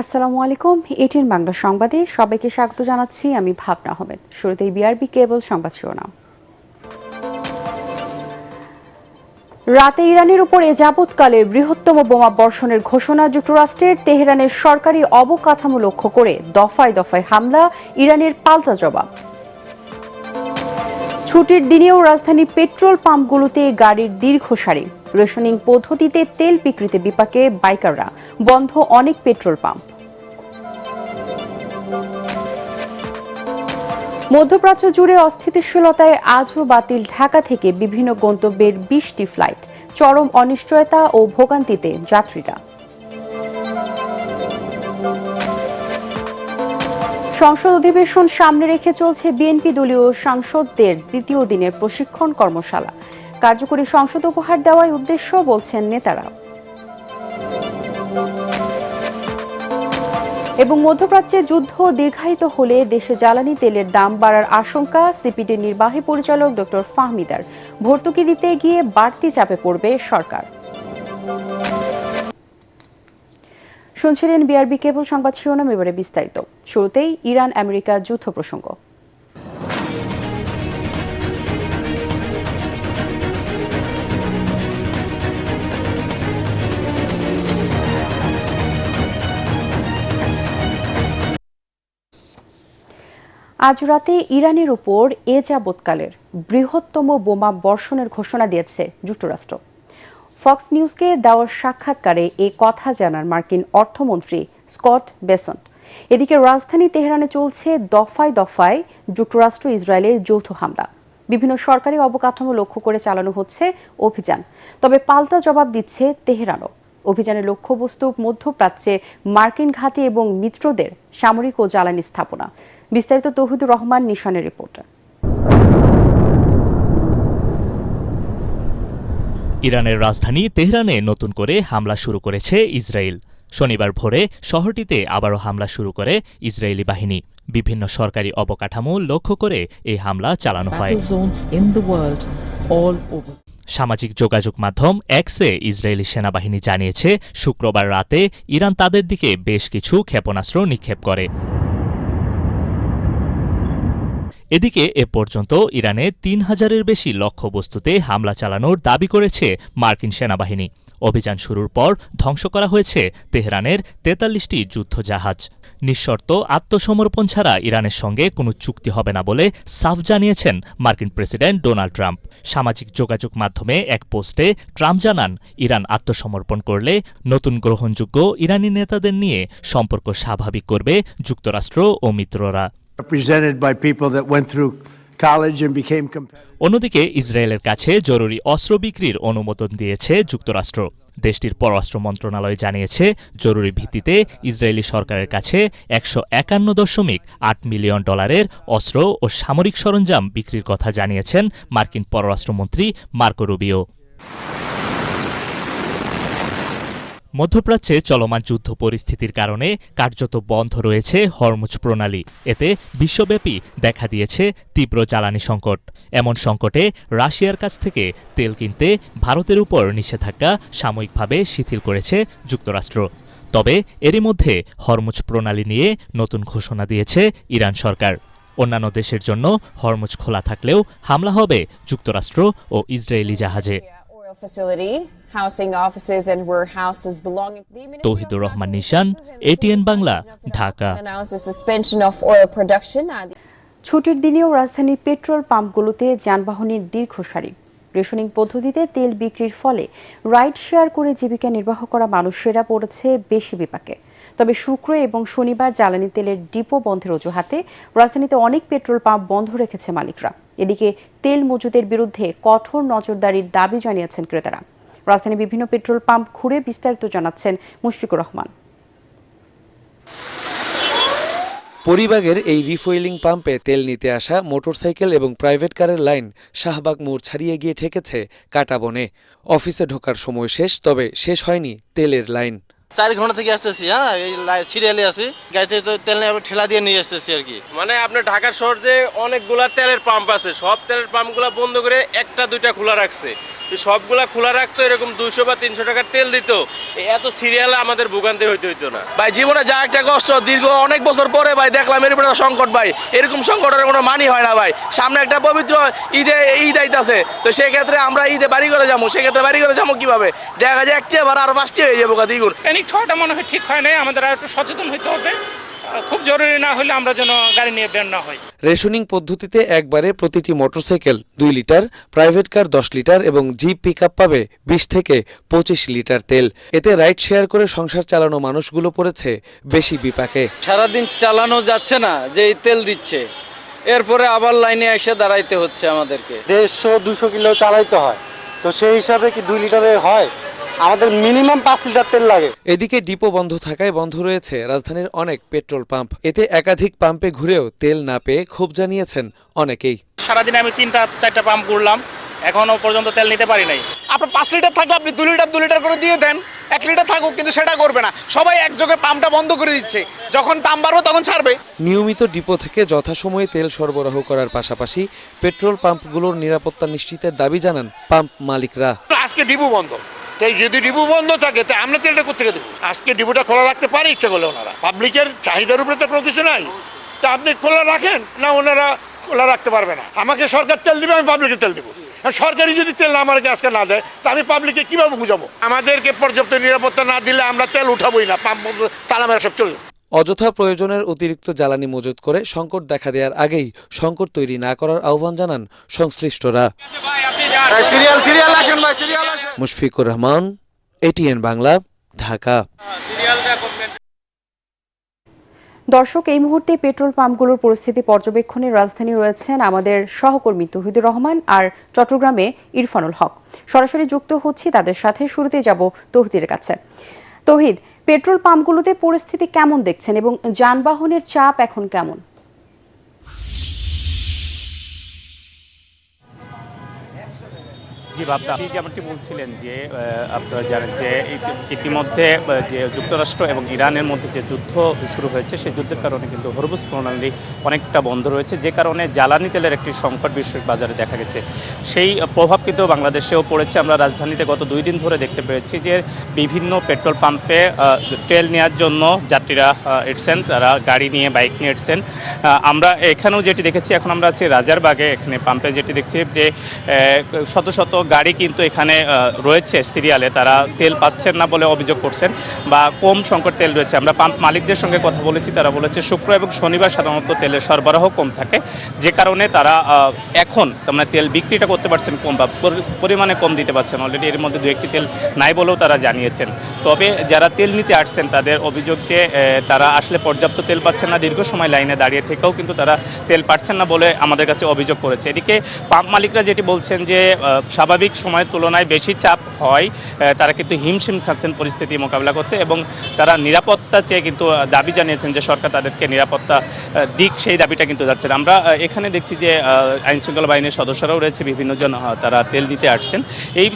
আসসালামু আলাইকুম। এটিএন বাংলা সংবাদে সবাইকে স্বাগত জানাচ্ছি। আমি ভাবনা আহমেদ। শুরুতেই বিআরবি কেবল সংবাদ শিরোনাম। রাতে ইরানের উপর এ যাবৎকালে বৃহত্তম বোমা বর্ষণের ঘোষণা যুক্তরাষ্ট্রের। তেহরানের সরকারি অবকাঠামো লক্ষ্য করে দফায় দফায় হামলা, ইরানের পাল্টা জবাব। ছুটির দিনেও রাজধানীর পেট্রোল পাম্পগুলোতে গাড়ির দীর্ঘ সারি। রেশনিং পদ্ধতিতে তেল বিক্রিতে বিপাকে বাইকাররা, বন্ধ অনেক পেট্রোল পাম্প। মধ্যপ্রাচ্য জুড়ে অস্থিতিশীলতায় আজও বাতিল ঢাকা থেকে বিভিন্ন গন্তব্যের 20টি ফ্লাইট। চরম অনিশ্চয়তা ও ভোগান্তিতে যাত্রীরা। সংসদ অধিবেশন সামনে রেখে চলছে বিএনপি দলীয় সাংসদদের দ্বিতীয় দিনের প্রশিক্ষণ কর্মশালা। কার্যকরী সংসদ উপহার দেওয়াই উদ্দেশ্য বলছেন নেতারা। এবং মধ্যপ্রাচ্যে যুদ্ধ দীর্ঘায়িত হলে দেশে জ্বালানি তেলের দাম বাড়ার আশঙ্কা। সিপিডির নির্বাহী পরিচালক ডক্টর ফাহমিদার। ভর্তুকি দিতে গিয়ে বাড়তি চাপে পড়বে সরকার। শুনছিলেন বিআরবি কেবল সংবাদ শিরোনাম, এবারে বিস্তারিত। শুরুতেই ইরান আমেরিকা যুদ্ধ প্রসঙ্গ। আজ রাতে ইরানের উপর এ যাবৎকালের বৃহত্তম বোমা বর্ষণের ঘোষণা দিয়েছে যুক্তরাষ্ট্র। ফক্স নিউজকে দেওয়া সাক্ষাৎকারে এ কথা জানান মার্কিন অর্থমন্ত্রী স্কট বেসেন্ট। এদিকে রাজধানী তেহরানে চলছে দফায় দফায় যুক্তরাষ্ট্র ইসরায়েলের যৌথ হামলা। বিভিন্ন সরকারি অবকাঠামো লক্ষ্য করে চালানো হচ্ছে অভিযান, তবে পাল্টা জবাব দিচ্ছে তেহরানও। অভিযানের লক্ষ্যবস্তু মধ্যপ্রাচ্যে মার্কিন ঘাঁটি এবং মিত্রদের সামরিক ও জ্বালানি স্থাপনা। বিস্তারিত তৌহিদুর রহমান নিশানের রিপোর্টে। ইরানের রাজধানী তেহরানে নতুন করে হামলা শুরু করেছে ইসরায়েল। শনিবার ভোরে শহরটিতে আবারও হামলা শুরু করে ইসরায়েলি বাহিনী। বিভিন্ন সরকারি অবকাঠামো লক্ষ্য করে এই হামলা চালানো হয়। সামাজিক যোগাযোগ মাধ্যম এক্সে ইসরায়েলি সেনাবাহিনী জানিয়েছে, শুক্রবার রাতে ইরান তাদের দিকে বেশ কিছু ক্ষেপণাস্ত্র নিক্ষেপ করে। এদিকে এ পর্যন্ত ইরানে ৩,০০০-এর বেশি লক্ষ্যবস্তুতে হামলা চালানোর দাবি করেছে মার্কিন সেনাবাহিনী। অভিযান শুরুর পর ধ্বংস করা হয়েছে তেহরানের ৪৩টি যুদ্ধজাহাজ। নিঃশর্ত আত্মসমর্পণ ছাড়া ইরানের সঙ্গে কোনো চুক্তি হবে না বলে সাফ জানিয়েছেন মার্কিন প্রেসিডেন্ট ডোনাল্ড ট্রাম্প। সামাজিক যোগাযোগ মাধ্যমে এক পোস্টে ট্রাম্প জানান, ইরান আত্মসমর্পণ করলে নতুন গ্রহণযোগ্য ইরানি নেতাদের নিয়ে সম্পর্ক স্বাভাবিক করবে যুক্তরাষ্ট্র ও মিত্ররা। অন্যদিকে ইসরায়েলের কাছে জরুরি অস্ত্র বিক্রির অনুমোদন দিয়েছে যুক্তরাষ্ট্র। দেশটির পররাষ্ট্র মন্ত্রণালয় জানিয়েছে, জরুরি ভিত্তিতে ইসরায়েলি সরকারের কাছে $151.8 মিলিয়ন অস্ত্র ও সামরিক সরঞ্জাম বিক্রির কথা জানিয়েছেন মার্কিন পররাষ্ট্রমন্ত্রী মার্কো রুবিও। মধ্যপ্রাচ্যে চলমান যুদ্ধ পরিস্থিতির কারণে কার্যত বন্ধ রয়েছে হরমুজ প্রণালী। এতে বিশ্বব্যাপী দেখা দিয়েছে তীব্র জ্বালানি সংকট। এমন সংকটে রাশিয়ার কাছ থেকে তেল কিনতে ভারতের উপর নিষেধাজ্ঞা সাময়িকভাবে শিথিল করেছে যুক্তরাষ্ট্র। তবে এরই মধ্যে হরমুজ প্রণালী নিয়ে নতুন ঘোষণা দিয়েছে ইরান সরকার। অন্যান্য দেশের জন্য হরমুজ খোলা থাকলেও হামলা হবে যুক্তরাষ্ট্র ও ইসরায়েলি জাহাজে। তৌহিদুর রহমান নিশান, এটিএন বাংলা, ঢাকা। ছুটির দিনেও রাজধানীর পেট্রোল পাম্পগুলোতে যানবাহনের দীর্ঘ সারি। রেশনিং পদ্ধতিতে তেল বিক্রির ফলে রাইড শেয়ার করে জীবিকা নির্বাহ করা মানুষেরা পড়েছে বেশি বিপাকে। তবে শুক্র এবং শনিবার জ্বালানি তেলের ডিপো বন্ধের অজুহাতে রাজধানীতে অনেক পেট্রোল পাম্প বন্ধ রেখেছে মালিকরা। এদিকে তেল মজুদের বিরুদ্ধে কঠোর নজরদারির দাবি জানিয়েছেন ক্রেতারা। রাজধানীর বিভিন্ন পেট্রোল পাম্প ঘুরে বিস্তারিত জানাচ্ছেন মুশফিকুর রহমান। পরিবাগের এই রিফুয়েলিং পাম্পে তেল নিতে আসা মোটরসাইকেল এবং প্রাইভেট কারের লাইন শাহবাগ মোড় ছাড়িয়ে গিয়ে ঠেকেছে কাঁটাবনে। অফিসে ঢোকার সময় শেষ, তবে শেষ হয়নি তেলের লাইন। 4 ঘন্টা থেকে আসতেছি, হ্যাঁ এই সিরিয়ালে আছি, গাড়িতে তো তেল নিয়ে ঠেলা দিয়ে নিয়ে আসতেছি আর কি। মানে আপনার ঢাকার শহর যে অনেকগুলা তেলের পাম্প আছে, সব তেলের পাম্পগুলা বন্ধ করে একটা দুইটা খোলা রাখছে। সবগুলা খোলা রাখতো, এরকম 200 বা 300 টাকার তেল দিত, এত সিরিয়ালে আমাদের ভোগান্তি হইতো না ভাই। জীবনে যা একটা কষ্ট, দীর্ঘ অনেক বছর পরে ভাই দেখলাম এর উপরে সংকট ভাই। এরকম সংকটের কোনো মানি হয় না ভাই। সামনে একটা পবিত্র ঈদ আইতাছে, তো সেক্ষেত্রে আমরা ঈদে বাড়ি করে যাবো, সেক্ষেত্রে বাড়ি করে যাবো কিভাবে? দেখা যায় একটি আবার আরো 5টি হয়ে যাবো দ্বিগুণ। প্যানিক হওয়াটা মনে হয় ঠিক হয় নাই, আমাদের আর একটু সচেতন হতে হবে। খুব জরুরি না হলে আমরা যেন গাড়ি নিয়ে বের না হই। রেশনিং পদ্ধতিতে একবারে প্রতিটি motorcycle 2 litre, private car 10 litre এবং জিপ পিকআপ পাবে 20 থেকে 25 লিটার তেল। এতে রাইড শেয়ার করে সংসার চালানো মানুষগুলো পড়েছে বেশি বিপাকে। সারাদিন চালানো যাচ্ছে না, যে এই তেল দিচ্ছে, এরপরে আবার লাইনে এসে দাঁড়াইতে হচ্ছে আমাদেরকে। 150-200 কিলো চালাইতে হয়, তো সেই হিসাবে কি 2 লিটারে হয়? আমাদের মিনিমাম 5 লিটার তেল লাগে। এদিকে ডিপো বন্ধ থাকায় বন্ধ রয়েছে রাজধানীর অনেক পেট্রোল পাম্প। এতে একাধিক পাম্পে ঘুরেও তেল না পেয়ে ক্ষোভ জানিয়েছেন অনেকেই। সারাদিনে আমি 3-4টা পাম্প ঘুরলাম, এখনো পর্যন্ত তেল নিতে পারি নাই। আপনার 5 লিটার থাকলে আপনি 2 লিটার করে দিয়ে দেন, 1 লিটার থাকুক, কিন্তু সেটা করবে না। সবাই একযোগে পাম্পটা বন্ধ করে দিচ্ছে, যখন দাম বাড়বে তখন ছাড়বে। নিয়মিত ডিপো থেকে যথাসময়ে তেল সরবরাহ করার পাশাপাশি পেট্রোল পাম্পগুলোর নিরাপত্তা নিশ্চিতের দাবি জানান পাম্প মালিকরা। আজকে ডিপো বন্ধ, তাই যদি ডিপো বন্ধ থাকে তাই আমরা তেলটা কোথেকে দেবো? আজকে ডিপোটা খোলা রাখতে পারে ইচ্ছে করলে ওনারা। পাবলিকের চাহিদার উপরে তো কোনো কিছু নাই, তা আপনি খোলা রাখেন না, ওনারা খোলা রাখতে পারবে না। আমাকে সরকার তেল দিবে, আমি পাবলিকে তেল দেবো। সরকারি যদি তেল না আমাকে আজকে না দেয়, তা আমি পাবলিকে কিভাবে বুঝাবো? আমাদেরকে পর্যাপ্ত নিরাপত্তা না দিলে আমরা তেল উঠাবোই না, পাম্প তালা মেরা সব চলে যাবে। অযথা প্রয়োজনের অতিরিক্ত জ্বালানি মজুত করে সংকট দেখা দেওয়ার আগেই সংকট তৈরি না করার আহ্বান জানান সংশ্লিষ্টরা। মুশফিকুর রহমান, ATN বাংলা, ঢাকা। দর্শক, এই মুহূর্তে পেট্রোল পাম্পগুলোর পরিস্থিতি পর্যবেক্ষণে রাজধানী রয়েছেন আমাদের সহকর্মী তৌহিদুর রহমান আর চট্টগ্রামে ইরফানুল হক। সরাসরি যুক্ত হচ্ছি তাদের সাথে। শুরুতে যাব তৌহিদের কাছে। তৌহিদ, পেট্রোল পাম্পগুলোতে পরিস্থিতি কেমন দেখছেন এবং যানবাহনের চাপ এখন কেমন? জি বাবদা, আপনি যেমনটি বলছিলেন যে আপনারা জানেন যে ইতিমধ্যে যে যুক্তরাষ্ট্র এবং ইরানের মধ্যে যে যুদ্ধ শুরু হয়েছে, সেই যুদ্ধের কারণে কিন্তু হরমুজ প্রণালী অনেকটা বন্ধ রয়েছে, যে কারণে জ্বালানি তেলের একটি সংকট বৈশ্বিক বাজারে দেখা গেছে। সেই প্রভাব কিন্তু বাংলাদেশেও পড়েছে। আমরা রাজধানীতে গত 2 দিন ধরে দেখতে পেয়েছি যে বিভিন্ন পেট্রোল পাম্পে তেল নেওয়ার জন্য যাত্রীরা এসছেন, তারা গাড়ি নিয়ে, বাইক নিয়ে এসছেন। আমরা এখানেও যেটি দেখেছি, এখন আমরা আছি রাজারবাগে, এখানে পাম্পে যেটি দেখছি যে শত শত গাড়ি কিন্তু এখানে রয়েছে সিরিয়ালে, তারা তেল পাচ্ছেন না বলে অভিযোগ করছেন, বা কম সংকট তেল রয়েছে। আমরা পাম্প মালিকদের সঙ্গে কথা বলেছি, তারা বলেছে শুক্র এবং শনিবার সাধারণত তেলের সরবরাহ কম থাকে, যে কারণে তারা এখন মানে তেল বিক্রিটা করতে পারছেন কম, বা পরিমাণে কম দিতে পারছেন। অলরেডি এর মধ্যে 2-1টি তেল নাই বলেও তারা জানিয়েছেন। তবে যারা তেল নিতে আসছেন তাদের অভিযোগ যে তারা আসলে পর্যাপ্ত তেল পাচ্ছেন না, দীর্ঘ সময় লাইনে দাঁড়িয়ে থেকেও কিন্তু তারা তেল পাচ্ছেন না বলে আমাদের কাছে অভিযোগ করেছে। এদিকে পাম্প মালিকরা যেটি বলছেন যে স্বাভাবিক সময়ের তুলনায় বেশি চাপ হয়, তারা কিন্তু হিমশিম খাচ্ছেন পরিস্থিতি মোকাবিলা করতে, এবং তারা নিরাপত্তা চেয়ে কিন্তু দাবি জানিয়েছেন যে সরকার তাদেরকে নিরাপত্তা দিক, সেই দাবিটা কিন্তু যাচ্ছেন। আমরা এখানে দেখছি যে আইনশৃঙ্খলা বাহিনীর সদস্যরাও রয়েছে, বিভিন্নজন তারা তেল দিতে আসছেন। এই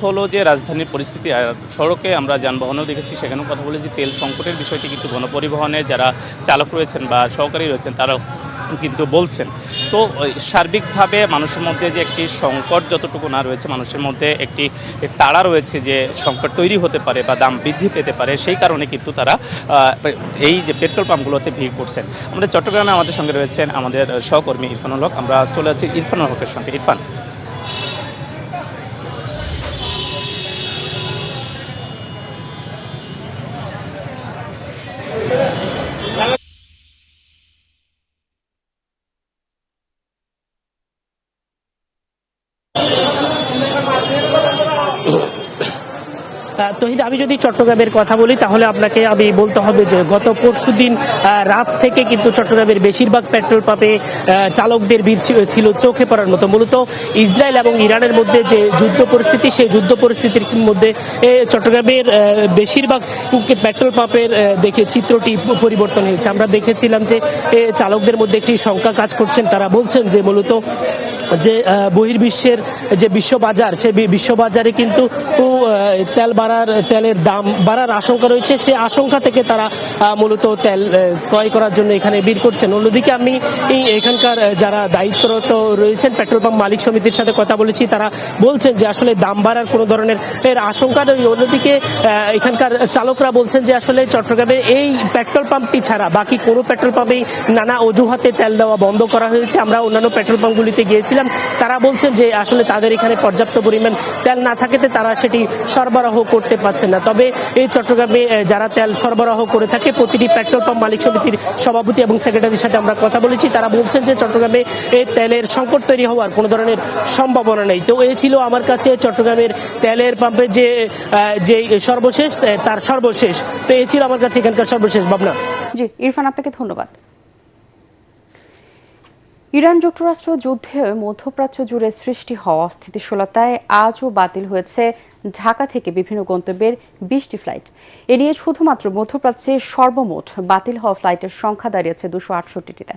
হলো যে রাজধানীর পরিস্থিতি। আর সড়কে আমরা যানবাহনেও দেখেছি, সেখানেও কথা বলে যে তেল সংকটের বিষয়টি কিন্তু গণপরিবহনের যারা চালক রয়েছেন বা সহকারী রয়েছেন তারাও কিন্তু বলছেন। তো সার্বিকভাবে মানুষের মধ্যে যে একটি সংকট যতটুকু না রয়েছে, মানুষের মধ্যে একটি তাড়া রয়েছে যে সংকট তৈরি হতে পারে বা দাম বৃদ্ধি পেতে পারে, সেই কারণে কিন্তু তারা এই যে পেট্রোল পাম্পগুলোতে ভিড় করছেন। আমাদের চট্টগ্রামে আমাদের সঙ্গে রয়েছেন আমাদের সহকর্মী ইরফানুল হক। আমরা চলে যাচ্ছি ইরফানুল হকের সঙ্গে। ইরফান, তহিদ, আমি যদি চট্টগ্রামের কথা বলি তাহলে আপনাকে আমি বলতে হবে যে গত পরশুদিন রাত থেকে কিন্তু চট্টগ্রামের বেশিরভাগ পেট্রোল পাম্পে চালকদের ভিড় ছিল চোখে পড়ার মতো। মূলত ইসরায়েল এবং ইরানের মধ্যে যে যুদ্ধ পরিস্থিতি, সেই যুদ্ধ পরিস্থিতির মধ্যে চট্টগ্রামের বেশিরভাগ পেট্রোল পাম্পের দেখে চিত্রটি পরিবর্তন হয়েছে। আমরা দেখেছিলাম যে চালকদের মধ্যে একটি শঙ্কা কাজ করছেন, তারা বলছেন যে মূলত যে বহির্বিশ্বের যে বিশ্ববাজার, সে বিশ্ববাজারে কিন্তু তেল বাড়ার তেলের দাম বাড়ার আশঙ্কা রয়েছে, সেই আশঙ্কা থেকে তারা মূলত তেল ক্রয় করার জন্য এখানে ভিড় করছেন। অন্যদিকে আমি এখানকার যারা দায়িত্বরত রয়েছেন পেট্রোল পাম্প মালিক সমিতির সাথে কথা বলেছি, তারা বলছেন যে আসলে দাম বাড়ার কোনো ধরনের আশঙ্কা নেই। অন্যদিকে এখানকার চালকরা বলছেন যে আসলে চট্টগ্রামে এই পেট্রোল পাম্পটি ছাড়া বাকি কোনো পেট্রোল পাম্পেই নানা অজুহাতে তেল দেওয়া বন্ধ করা হয়েছে। আমরা অন্যান্য পেট্রোল পাম্পগুলিতে গিয়েছিলাম, তারা বলছেন যে আসলে তাদের এখানে পর্যাপ্ত পরিমাণ তেল না থাকাতে তারা সেটি সরবরাহ করতে পারছেন না। তবে এই চট্টগ্রামে যারা তেল সরবরাহ করে থাকে প্রতিটি পেট্রোল পাম্প মালিক সমিতির সভাপতি এবং সেক্রেটারির সাথে আমরা কথা বলেছি, তারা বলছেন যে চট্টগ্রামে এই তেলের সংকট তৈরি হওয়ার কোনো ধরনের সম্ভাবনা নেই। তো এই ছিল আমার কাছে চট্টগ্রামের তেলের পাম্পের যে সর্বশেষ তার সর্বশেষ। তো এই ছিল আমার কাছে এখানকার সর্বশেষ। ভাবনা। জি ইরফান, আপনাকে ধন্যবাদ। ইরান যুক্তরাষ্ট্র যুদ্ধে মধ্যপ্রাচ্য জুড়ে সৃষ্টি হওয়া অস্থিতিশীলতায় আজও বাতিল হয়েছে ঢাকা থেকে বিভিন্ন গন্তব্যের 20টি ফ্লাইট। এ নিয়ে শুধুমাত্র মধ্যপ্রাচ্যে সর্বমোট বাতিল হওয়া ফ্লাইটের সংখ্যা দাঁড়িয়েছে 268টিতে।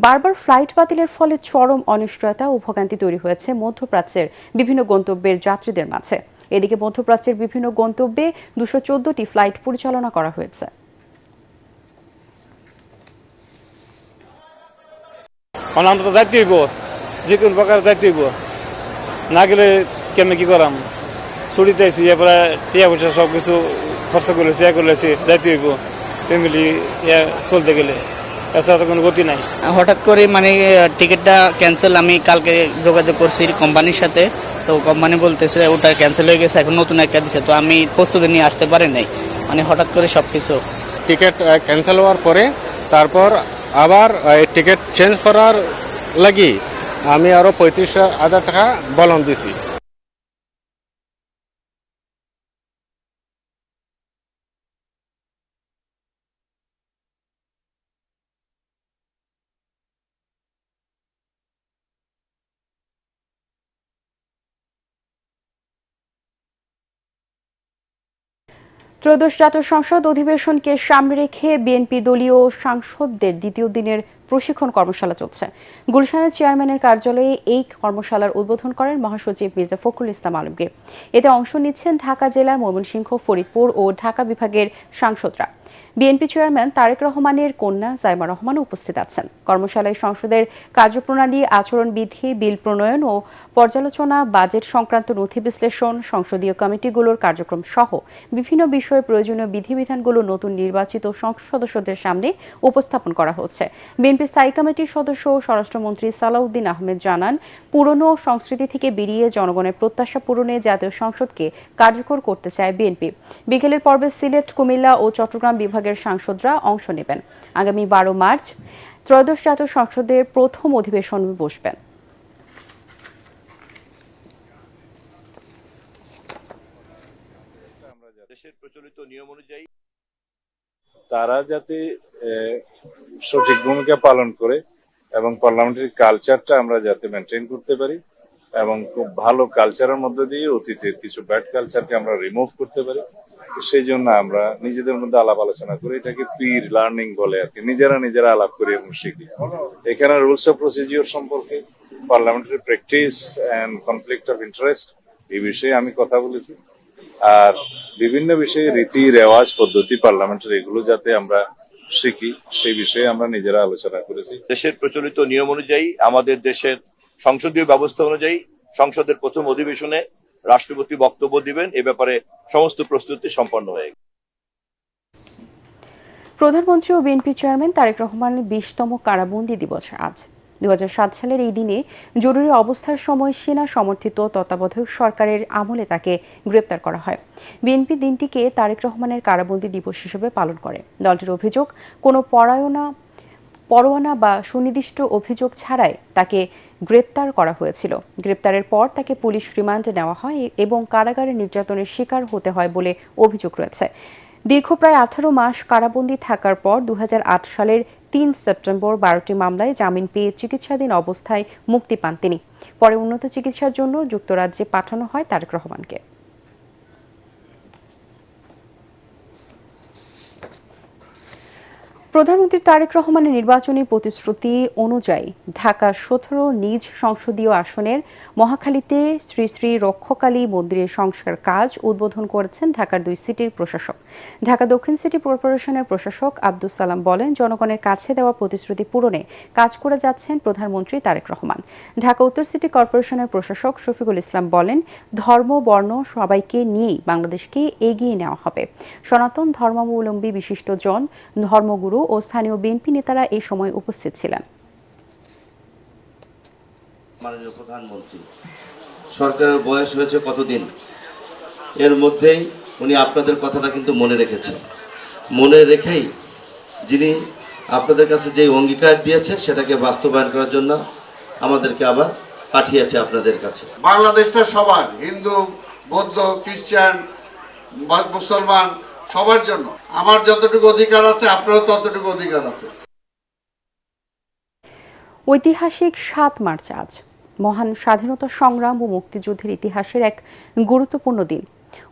বারবার ফ্লাইট বাতিলের ফলে চরম অনিশ্চয়তা ও ভোগান্তি তৈরি হয়েছে মধ্যপ্রাচ্যের বিভিন্ন গন্তব্যের যাত্রীদের মাঝে। এদিকে মধ্যপ্রাচ্যের বিভিন্ন গন্তব্যে 214টি ফ্লাইট পরিচালনা করা হয়েছে। আমরা তো যাইতে হইব, যে কোনো প্রকার যাইতে হইব, না গেলে কেমনে কি করাম। ছুটিতে আছি, এরপরে টিয়া পয়সা সব কিছু খরচ করেছি, করেছি, যাইতে হইব ফ্যামিলি চলতে গেলে, এছাড়া তো কোনো গতি নাই। হঠাৎ করে মানে টিকিটটা ক্যান্সেল, আমি কালকে যোগাযোগ করছি কোম্পানির সাথে, তো কোম্পানি বলতেছে ওটা ক্যান্সেল হয়ে গেছে, এখন নতুন একটা দিচ্ছে, তো আমি প্রস্তুতি নিয়ে আসতে পারি নাই, মানে হঠাৎ করে সব কিছু। টিকিট ক্যান্সেল হওয়ার পরে তারপর আবার টিকিট চেঞ্জ করার লাগি আমি আরো 35,000 টাকা বলন দিছি। ত্রয়োদশ জাতীয় সংসদ অধিবেশনকে সামনে রেখে বিএনপি দলীয় সাংসদদের দ্বিতীয় দিনের প্রশিক্ষণ কর্মশালা চলছে। গুলশানের চেয়ারম্যানের কার্যালয়ে এই কর্মশালার উদ্বোধন করেন মহাসচিব মির্জা ফখরুল ইসলাম আলমগীর। এতে অংশ নিচ্ছেন ঢাকা জেলা, ময়মনসিংহ, ফরিদপুর ও ঢাকা বিভাগের সাংসদরা। বিএনপি চেয়ারম্যান তারেক রহমানের কন্যা জাইমা রহমানও উপস্থিত আছেন। কর্মশালায় সংসদের কার্যপ্রণালী, আচরণবিধি, বিল প্রণয়ন ও পর্যালোচনা, বাজেট সংক্রান্ত নথি বিশ্লেষণ, সংসদীয় কমিটিগুলোর কার্যক্রম সহ বিভিন্ন বিষয়ে প্রয়োজনীয় বিধিবিধানগুলো নতুন নির্বাচিত সংসদ সদস্যদের সামনে উপস্থাপন করা হচ্ছে। বিএনপি স্থায়ী কমিটির সদস্য ও স্বরাষ্ট্রমন্ত্রী সালাউদ্দিন আহমেদ জানান, পুরনো সংস্কৃতি থেকে বেরিয়ে জনগণের প্রত্যাশা পূরণে জাতীয় সংসদকে কার্যকর করতে চায় বিএনপি। বিকেলের পর্বে সিলেট, কুমিল্লা ও চট্টগ্রাম বিভাগের সাংসদরা অংশ নেবেন। আগামী 12 মার্চ ত্রয়োদশ জাতীয় সংসদের প্রথম অধিবেশন বসবেন। দেশের প্রচলিত নিয়ম অনুযায়ী তারা যাতে সঠিক ভূমিকা পালন করে এবং পার্লামেন্টারি কালচারটা আমরা যাতে মেনটেন করতে পারি এবং খুব ভালো কালচারের মধ্যে দিয়ে অতীতের কিছু ব্যাড কালচারকে আমরা রিমুভ করতে পারি, সেই জন্য আমরা নিজেদের মধ্যে আলাপ আলোচনা করি। এটাকে পির লার্নিং বলে আর কি, নিজেরা আলাপ করি এবং শিখি। এখানে রুলস অফ প্রসিজিওর সম্পর্কে, parliamentary practice and conflict of interest এই বিষয়ে আমি কথা বলেছি। আর বিভিন্ন বিষয়ে রীতি রেওয়াজ পদ্ধতি পার্লামেন্টের এগুলো যাতে আমরা শিখি সেই বিষয়ে আমরা নিজেরা আলোচনা করেছি। দেশের প্রচলিত নিয়ম অনুযায়ী আমাদের দেশের সংসদীয় ব্যবস্থা অনুযায়ী সংসদের প্রথম অধিবেশনে রাষ্ট্রপতি বক্তব্য দিবেন, এ ব্যাপারে সমস্ত প্রস্তুতি সম্পন্ন হয়ে গেছে। প্রধানমন্ত্রী ও বিএনপি চেয়ারম্যান তারেক রহমানের 20তম কারাবন্দী দিবস আজ। 2007 সালের এই দিনে জরুরি অবস্থার সময় সেনা সমর্থিত তত্ত্বাবধায়ক সরকারের আমলে তাকে গ্রেপ্তার করা হয়। বিএনপি দিনটিকে তারেক রহমানের কারাবন্দী দিবস হিসেবে পালন করে। দলটির অভিযোগ, কোনো পরোয়ানা বা সুনির্দিষ্ট অভিযোগ ছাড়াই তাকে গ্রেপ্তার করা হয়েছিল। গ্রেপ্তারের পর তাকে পুলিশ রিমান্ডে নেওয়া হয় এবং কারাগারে নির্যাতনের শিকার হতে হয় বলে অভিযোগ রয়েছে। দীর্ঘ প্রায় 18 মাস কারাবন্দী থাকার পর 2008 সালের 3 সেপ্টেম্বর 12টি মামলায় জামিন পেয়ে চিকিৎসাধীন অবস্থায় মুক্তি পান তিনি। পরে উন্নত চিকিৎসার জন্য যুক্তরাজ্যে পাঠানো হয় তারেক রহমানকে। প্রধানমন্ত্রী তারেক রহমানের নির্বাচনী প্রতিশ্রুতি অনুযায়ী ঢাকা ১৭ নিজ সংসদীয় আসনের মহাখালীতে শ্রী শ্রী রক্ষকালী মন্দিরের সংস্কার কাজ উদ্বোধন করেছেন ঢাকার ২ সিটির প্রশাসক। ঢাকা দক্ষিণ সিটি কর্পোরেশনের প্রশাসক আব্দুস সালাম বলেন, জনগণের কাছে দেওয়া প্রতিশ্রুতি পূরণে কাজ করে যাচ্ছেন প্রধানমন্ত্রী তারেক রহমান। ঢাকা উত্তর সিটি কর্পোরেশনের প্রশাসক শফিকুল ইসলাম বলেন, ধর্ম বর্ণ সবাইকে নিয়েই বাংলাদেশকে এগিয়ে নেওয়া হবে। সনাতন ধর্মাবলম্বী বিশিষ্টজন, ধর্মগুরু ও স্থানীয় বিএনপি নেতারা এই সময় উপস্থিত ছিলেন। মাননীয় প্রধানমন্ত্রী সরকারের বয়স হয়েছে কতদিন, এর মধ্যেই উনি আপনাদের কথাটা কিন্তু মনে রেখেছেন। মনে রেখেই যিনি আপনাদের কাছে যে অঙ্গীকার দিয়েছে সেটাকে বাস্তবায়ন করার জন্য আমাদেরকে আবার পাঠিয়েছে আপনাদের কাছে। বাংলাদেশটা সবার, হিন্দু, বৌদ্ধ, খ্রিস্টান, মুসলমান সবার জন্য। আমার যতটুকু অধিকার আছে আপনারও ততটুকু অধিকার আছে। ঐতিহাসিক ৭ মার্চ আজ মহান স্বাধীনতা সংগ্রাম ও মুক্তিযুদ্ধের ইতিহাসের এক গুরুত্বপূর্ণ দিন।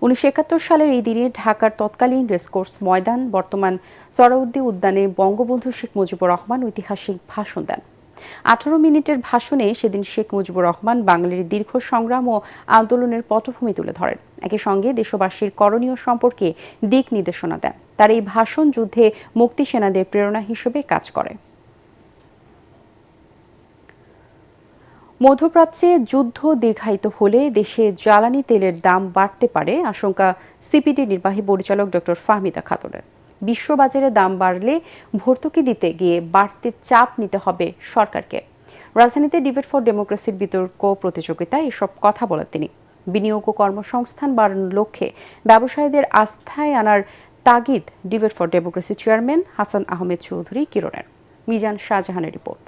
১৯৭১ সালের এই দিনে ঢাকার তৎকালীন রেসকোর্স ময়দান, বর্তমান সোহরাওয়ার্দী উদ্যানে বঙ্গবন্ধু শেখ মুজিবুর রহমান ঐতিহাসিক ভাষণ দেন। ১৮ মিনিটের ভাষণে সেদিন শেখ মুজিবুর রহমান বাঙালির দীর্ঘ সংগ্রাম ও আন্দোলনের পটভূমি তুলে ধরেন। একই সঙ্গে দেশবাসীর করণীয় সম্পর্কে দিক নির্দেশনা দেন। তার এই ভাষণ যুদ্ধে মুক্তি সেনাদের প্রেরণা হিসেবে কাজ করে। মধ্যপ্রাচ্যে যুদ্ধ দীর্ঘায়িত হলে দেশে জ্বালানি তেলের দাম বাড়তে পারে আশঙ্কা সিপিডি নির্বাহী পরিচালক ডক্টর ফাহমিদা খাতুনের। বিশ্ববাজারে দাম বাড়লে ভর্তুকি দিতে গিয়ে বাড়তি চাপ নিতে হবে সরকারকে। রাজধানীতে ডিবেট ফর ডেমোক্রেসির বিতর্ক প্রতিযোগিতায় এসব কথা বলেন তিনি। বিনিয়োগ ও কর্মসংস্থান বাড়ানোর লক্ষ্যে ব্যবসায়ীদের আস্থায় আনার তাগিদ debate for democracy chairman Hasan Ahmed Chowdhury কিরণের। মিজান শাহজাহানের রিপোর্ট।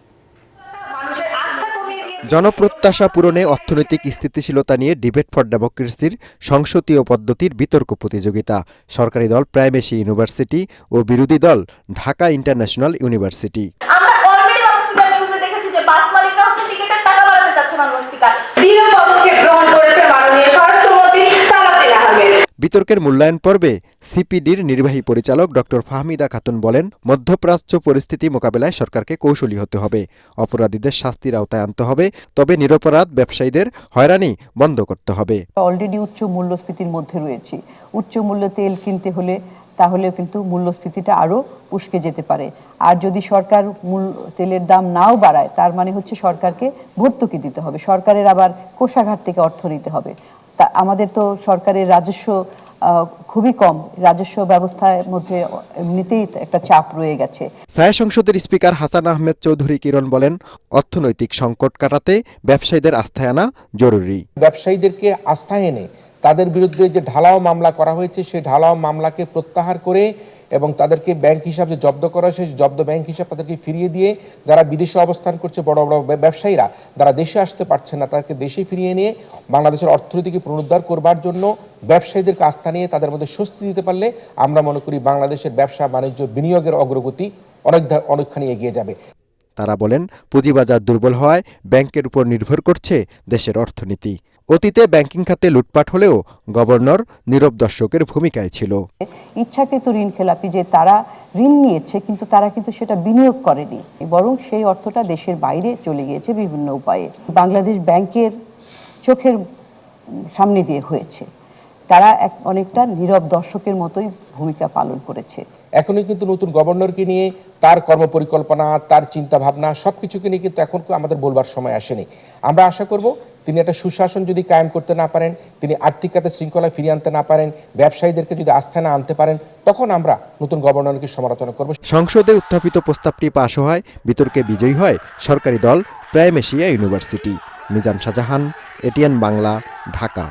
জনপ্রত্যাশা পূরণে অর্থনৈতিক স্থিতিশীলতা নিয়ে ডিবেট ফর ডেমোক্রেসির সংসদীয় পদ্ধতির বিতর্ক প্রতিযোগিতা। সরকারি দল প্রাইমেসি ইউনিভার্সিটি ও বিরোধী দল ঢাকা ইন্টারন্যাশনাল ইউনিভার্সিটি। আমরা অলরেডি হসপিটাল নিউজে দেখেছি যে বাস মালিকরা হচ্ছে টিকেটের টাকা বাড়াতে চাচ্ছে। মাননীয় স্পিকার দৃঢ় পদক্ষেপ গ্রহণ করেছেন মাননীয় স্বরাষ্ট্রমন্ত্রী সালাউদ্দিন আহমেদ। বিতর্কের মূল্যায়ন পর্বে সিপিডির নির্বাহী পরিচালক ডক্টর ফাহমিদা খাতুন বলেন, মধ্যপ্রাচ্য পরিস্থিতি মোকাবেলায় সরকারকে কৌশলী হতে হবে, অপরাধীদের শাস্তির আওতায় আনতে হবে, তবে নিরপরাধ ব্যবসায়ীদের হয়রানি বন্ধ করতে হবে। অলরেডি উচ্চ মূল্যস্ফীতির মধ্যে রয়েছে। উচ্চ মূল্য তেল কিনতে হলে তাহলে কিন্তু মূল্যস্ফীতিটা আরো উস্কে যেতে পারে। আর যদি সরকার তেলের দাম নাও বাড়ায়, তার মানে হচ্ছে সরকারকে ভর্তুকি দিতে হবে, সরকারের আবার কোষাগার থেকে অর্থ নিতে হবে। তা আমাদের তো সরকারের রাজস্ব খুবই কম, রাজস্ব ব্যবস্থার মধ্যে এমনিতেই একটা চাপ রয়ে গেছে। ছায়া সংসদের স্পিকার হাসান আহমেদ চৌধুরী কিরণ বলেন, অর্থনৈতিক সংকট কাটাতে ব্যবসায়ীদের আস্থায় আনা জরুরি। ব্যবসায়ীদেরকে আস্থায় এনে তাদের বিরুদ্ধে যে ঢালাও মামলা করা হয়েছে সেই ঢালাও মামলাকে প্রত্যাহার করে এবং তাদেরকে ব্যাংক হিসাবে জব্দ করা হয়েছে, জব্দ ব্যাংক হিসাব তাদেরকে ফিরিয়ে দিয়ে যারা বিদেশে অবস্থান করছে, বড় বড় ব্যবসায়ীরা যারা দেশে আসতে পারছেন না, তাদেরকে দেশে ফিরিয়ে নিয়ে বাংলাদেশের অর্থনীতিকে পুনরুদ্ধার করবার জন্য ব্যবসায়ীদেরকে আস্থা নিয়ে তাদের মধ্যে স্বস্তি দিতে পারলে আমরা মনে করি বাংলাদেশের ব্যবসা বাণিজ্য বিনিয়োগের অগ্রগতি অনেকখানি এগিয়ে যাবে। তারা বলেন, পুঁজিবাজার দুর্বল হওয়ায় ব্যাংকের উপর নির্ভর করছে দেশের অর্থনীতি। অতীতে ব্যাংকিং খাতে লুটপাট হলেও গভর্নর নীরব দর্শকের ভূমিকায় ছিল। ইচ্ছাকৃত ঋণ খেলাপি যে তারা ঋণ নিয়েছে কিন্তু তারা কিন্তু সেটা বিনিয়োগ করেনি, বরং সেই অর্থটা দেশের বাইরে চলে গিয়েছে বিভিন্ন উপায়ে। বাংলাদেশ ব্যাংকের চোখের সামনে দিয়ে হয়েছে, তারা অনেকটা নীরব দর্শকের মতোই ভূমিকা পালন করেছে। এখনই কিন্তু নতুন গভর্নরকে নিয়ে তার কর্মপরিকল্পনা, তার চিন্তা ভাবনা সবকিছুকে নিয়ে কিন্তু এখন আমাদের বলবার সময় আসেনি। আমরা আশা করব তিনি একটা সুশাসন যদি কায়েম করতে না পারেন, তিনি আর্থিক খাতে শৃঙ্খলা ফিরিয়ে আনতে না পারেন, ব্যবসায়ীদেরকে যদি আস্থা না আনতে পারেন, তখন আমরা নতুন গভর্নরকে সমালোচনা করব। সংসদে উত্থাপিত প্রস্তাবটি পাশ হয়, বিতর্কে বিজয়ী হয় সরকারি দল প্রাইমেসিয়া ইউনিভার্সিটি। মিজান শাহজাহান, এটিএন বাংলা, ঢাকা।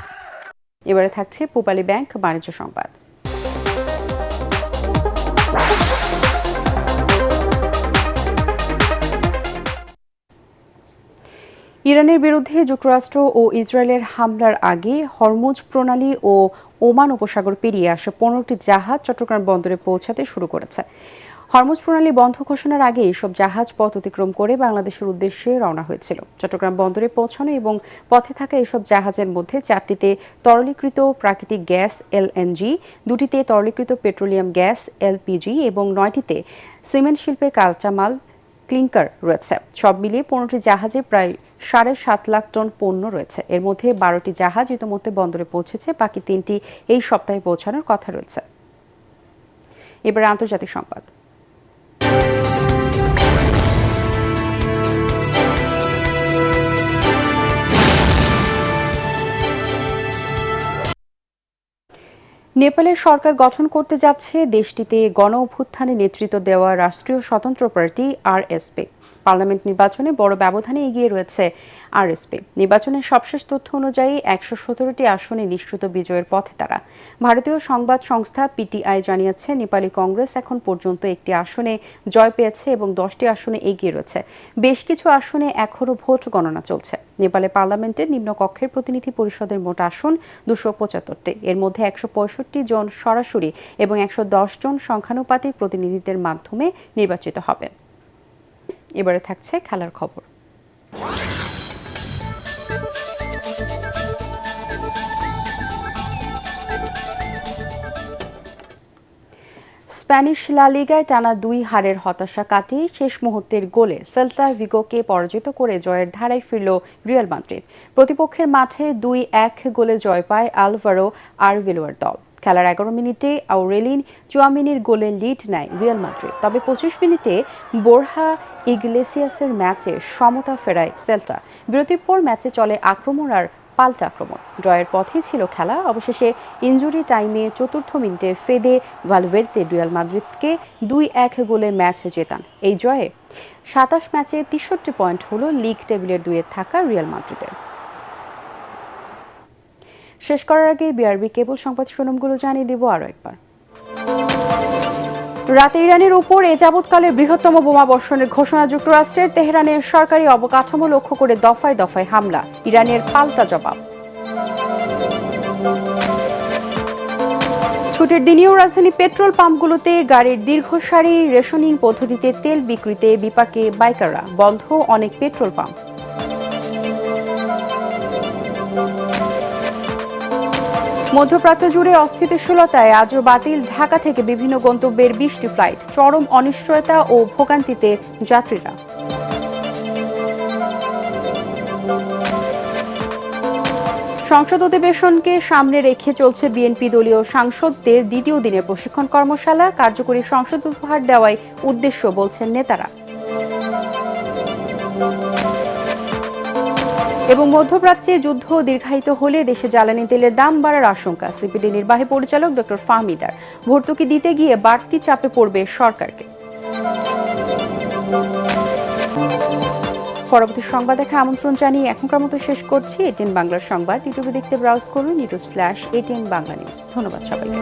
এবারে থাকছে পূবালী ব্যাংক বাণিজ্য সংবাদ। ইরানের বিরুদ্ধে যুক্তরাষ্ট্র ও ইসরায়েলের হামলার আগে হরমুজ প্রণালী ও ওমান উপসাগর পেরিয়ে আসা 15টি জাহাজ চট্টগ্রাম বন্দরে পৌঁছাতে শুরু করেছে। হরমুজ প্রণালী বন্ধ ঘোষণার আগে এসব জাহাজ পথ অতিক্রম করে বাংলাদেশের উদ্দেশ্যে রওনা হয়েছিল। চট্টগ্রাম বন্দরে পৌঁছানো এবং পথে থাকা এসব জাহাজের মধ্যে 4টিতে তরলীকৃত প্রাকৃতিক গ্যাস এলএনজি, 2টিতে তরলীকৃত পেট্রোলিয়াম গ্যাস এলপিজি এবং 9টিতে সিমেন্ট শিল্পের কাঁচামাল ক্লিংকার রয়েছে। সব মিলিয়ে 15টি জাহাজে প্রায় 7.5 লাখ টন পণ্য রয়েছে। এর মধ্যে 12টি জাহাজ ইতিমধ্যে বন্দরে পৌঁছেছে, বাকি 3টি এই সপ্তাহে পৌঁছানোর কথা রয়েছে। এবার আন্তর্জাতিক সংবাদ। নেপালের সরকার গঠন করতে যাচ্ছে দেশটিতে গণ অভ্যুত্থানে নেতৃত্ব দেওয়া রাষ্ট্রীয় স্বতন্ত্র পার্টি আরএসপি। পার্লামেন্ট নির্বাচনে বড় ব্যবধানে এগিয়ে রয়েছে আরএসপি। নির্বাচনের সবশেষ তথ্য অনুযায়ী 117টি আসনে নিশ্চিত বিজয়ের পথে তারা। ভারতীয় সংবাদ সংস্থা পিটিআই জানিয়েছে, নেপালি কংগ্রেস এখন পর্যন্ত একটি আসনে জয় পেয়েছে এবং 10টি আসনে এগিয়ে রয়েছে। বেশ কিছু আসনে এখনও ভোট গণনা চলছে। নেপালে পার্লামেন্টের নিম্নকক্ষের প্রতিনিধি পরিষদের মোট আসন 275টি। এর মধ্যে 165 জন সরাসরি এবং 110 জন সংখ্যানুপাতিক প্রতিনিধিদের মাধ্যমে নির্বাচিত হবে। এবারে থাকছে খেলার খবর। স্প্যানিশ লা লিগায় টানা 2 হারের হতাশা কাটিয়ে শেষ মুহূর্তের গোলে সেল্টা ভিগোকে পরাজিত করে জয়ের ধারায় ফিরল রিয়াল মাদ্রিদ। প্রতিপক্ষের মাঠে 2-1 গোলে জয় পায় আলভারো আরভেলোয়ার দল। খেলার 11 মিনিটে আউরেলিন চুয়ামিনির গোলে লিড নেয় রিয়াল মাদ্রিদ। তবে 25 মিনিটে বোরহা ইগলেসিয়াসের ম্যাচে সমতা ফেরায় সেল্টা। বিরতির পর ম্যাচে চলে আক্রমণ আর পাল্টা আক্রমণ। জয়ের পথেই ছিল খেলা। অবশেষে ইনজুরি টাইমে 4র্থ মিনিটে ফেদে ভালভের্দে রিয়াল মাদ্রিদকে 2-1 গোলে ম্যাচ জেতান। এই জয়ে 27 ম্যাচে 63 পয়েন্ট হলো লিগ টেবিলের 2-এ থাকা রিয়াল মাদ্রিদের। শেষ করার আগে বিআরবি কেবল সংবাদ শিরোনামগুলো জানিয়ে দেব আরও একবার। রাতে ইরানের উপর এ যাবৎকালের বৃহত্তম বোমা বর্ষণের ঘোষণা যুক্তরাষ্ট্রের। তেহরানের সরকারি অবকাঠামো লক্ষ্য করে দফায় দফায় হামলা, ইরানের পাল্টা জবাব। ছুটির দিনেও রাজধানী পেট্রোল পাম্পগুলোতে গাড়ির দীর্ঘ সারি, রেশনিং পদ্ধতিতে তেল বিক্রিতে বিপাকে বাইকাররা, বন্ধ অনেক পেট্রোল পাম্প। মধ্যপ্রাচ্য জুড়ে অস্থিতিশীলতায় আজও বাতিল ঢাকা থেকে বিভিন্ন গন্তব্যের 20টি ফ্লাইট। চরম অনিশ্চয়তা ও ভোগান্তিতে যাত্রীরা। সংসদ অধিবেশনকে সামনে রেখে চলছে বিএনপি দলীয় সাংসদদের দ্বিতীয় দিনের প্রশিক্ষণ কর্মশালা। কার্যকরী সংসদ উপহার দেওয়াই উদ্দেশ্য বলছেন নেতারা। এবং মধ্যপ্রাচ্যে যুদ্ধ দীর্ঘায়িত হলে দেশে জ্বালানি তেলের দাম বাড়ার আশঙ্কা। সিপিডি নির্বাহী পরিচালক ডক্টর ফাহমিদার। ভর্তুকি দিতে গিয়ে বাড়তি চাপে পড়বে সরকারকে। পরবর্তী সংবাদ দেখার আমন্ত্রণ জানিয়ে এখনকার মতো শেষ করছি। এটিএন বাংলার সংবাদ ইউটিউবে দেখতে ব্রাউজ করুন youtube/ATN বাংলা নিউজ। ধন্যবাদ সবাইকে।